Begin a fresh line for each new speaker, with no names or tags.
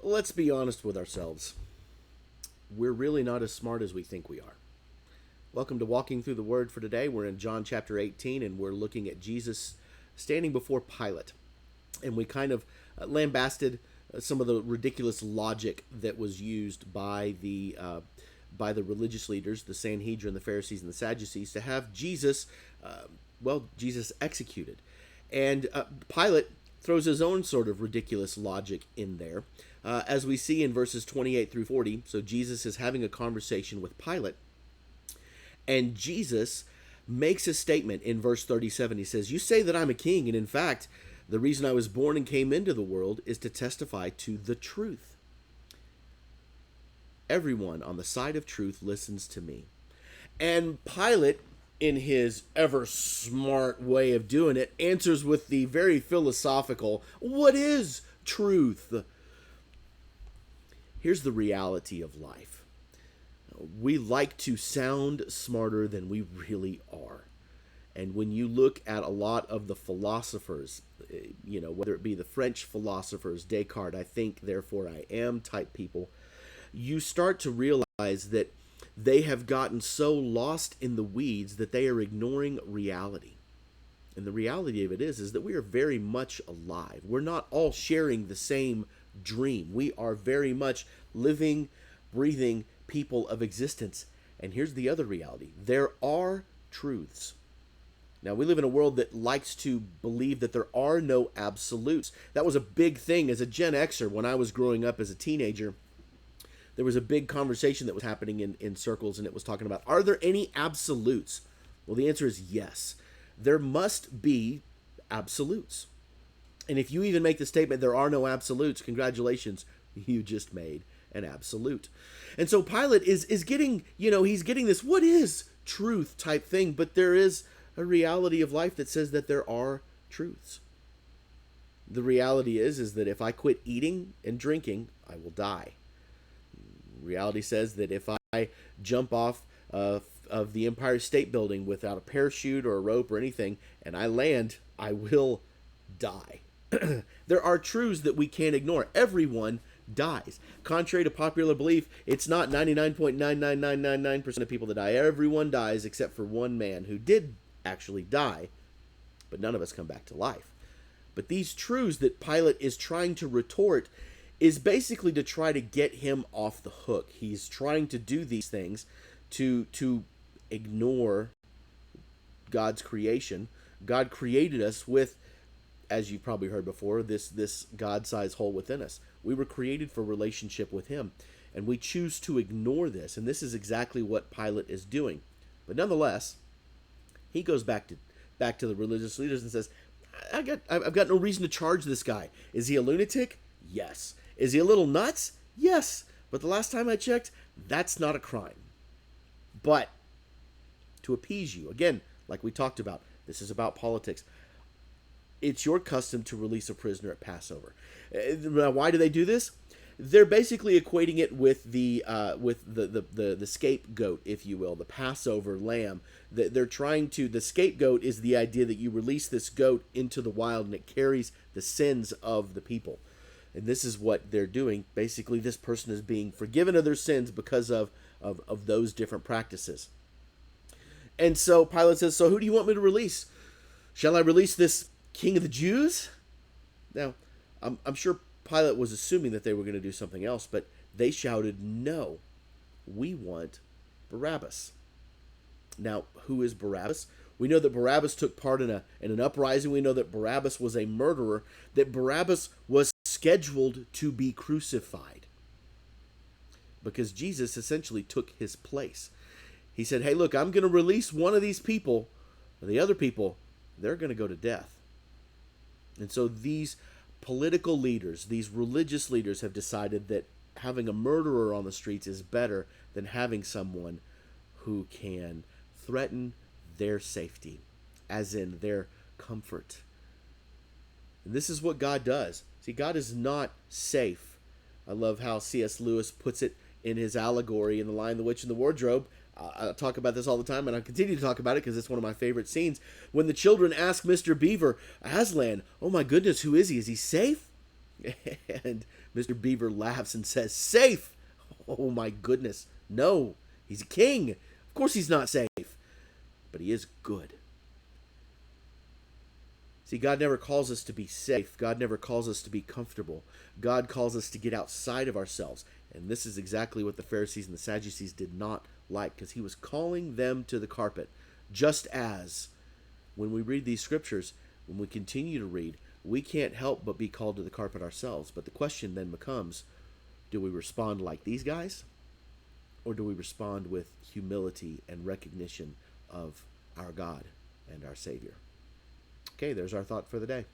Let's be honest with ourselves. We're really not as smart as we think we are. Welcome to Walking Through the Word for today. We're in John chapter 18 and we're looking at Jesus standing before Pilate. And we kind of lambasted some of the ridiculous logic that was used by the religious leaders, the Sanhedrin, the Pharisees, and the Sadducees, to have Jesus executed. And Pilate throws his own sort of ridiculous logic in there, as we see in verses 28 through 40. So Jesus is having a conversation with Pilate, and Jesus makes a statement in verse 37. He says, "You say that I'm a king, and in fact, the reason I was born and came into the world is to testify to the truth. Everyone on the side of truth listens to me." And Pilate, in his ever smart way of doing it, answers with the very philosophical, "What is truth?" Here's the reality of life. We like to sound smarter than we really are. And when you look at a lot of the philosophers, whether it be the French philosophers, Descartes, I think, therefore I am type people, you start to realize that they have gotten so lost in the weeds that they are ignoring reality. And the reality of it is that we are very much alive. We're not all sharing the same dream. We are very much living, breathing people of existence. And here's the other reality. There are truths. Now, we live in a world that likes to believe that there are no absolutes. That was a big thing as a Gen Xer when I was growing up as a teenager. There was a big conversation that was happening in circles, and it was talking about, are there any absolutes? Well, the answer is yes. There must be absolutes. And if you even make the statement, there are no absolutes, congratulations, you just made an absolute. And so Pilate is getting, he's getting this, what is truth type thing, but there is a reality of life that says that there are truths. The reality is that if I quit eating and drinking, I will die. Reality says that if I jump off of the Empire State Building without a parachute or a rope or anything, and I land, I will die. There are truths that we can't ignore. Everyone dies. Contrary to popular belief, it's not 99.99999% of people that die. Everyone dies except for one man who did actually die, but none of us come back to life. But these truths that Pilate is trying to retort is basically to try to get him off the hook. He's trying to do these things to ignore God's creation. God created us with, as you've probably heard before, this God-sized hole within us. We were created for relationship with him, and we choose to ignore this, and this is exactly what Pilate is doing. But nonetheless, he goes back to the religious leaders and says, I've got no reason to charge this guy. Is he a lunatic? Yes. Is he a little nuts? Yes. But the last time I checked, that's not a crime. But to appease you, again, like we talked about, this is about politics. It's your custom to release a prisoner at Passover. Now, why do they do this? They're basically equating it with the scapegoat, if you will, the Passover lamb. They're trying to. The scapegoat is the idea that you release this goat into the wild and it carries the sins of the people. And this is what they're doing. Basically, this person is being forgiven of their sins because of those different practices. And so Pilate says, "So who do you want me to release? Shall I release this King of the Jews?" Now, I'm sure Pilate was assuming that they were going to do something else, but they shouted, "No, we want Barabbas." Now, who is Barabbas? We know that Barabbas took part in an uprising. We know that Barabbas was a murderer, that Barabbas was scheduled to be crucified because Jesus essentially took his place. He said, "Hey, look, I'm going to release one of these people. The other people, they're going to go to death." And so these political leaders, these religious leaders have decided that having a murderer on the streets is better than having someone who can threaten their safety, as in their comfort. And this is what God does. See, God is not safe. I love how C.S. Lewis puts it in his allegory in The Lion, the Witch, and the Wardrobe. I talk about this all the time, and I continue to talk about it because it's one of my favorite scenes. When the children ask Mr. Beaver, "Aslan, oh my goodness, who is he? Is he safe?" And Mr. Beaver laughs and says, "Safe? Oh my goodness. No, he's a king. Of course he's not safe. But he is good." See, God never calls us to be safe. God never calls us to be comfortable. God calls us to get outside of ourselves. And this is exactly what the Pharisees and the Sadducees did not like, because he was calling them to the carpet. Just as when we read these scriptures, when we continue to read, we can't help but be called to the carpet ourselves. But the question then becomes, do we respond like these guys? Or do we respond with humility and recognition of our God and our Savior? Okay, there's our thought for the day.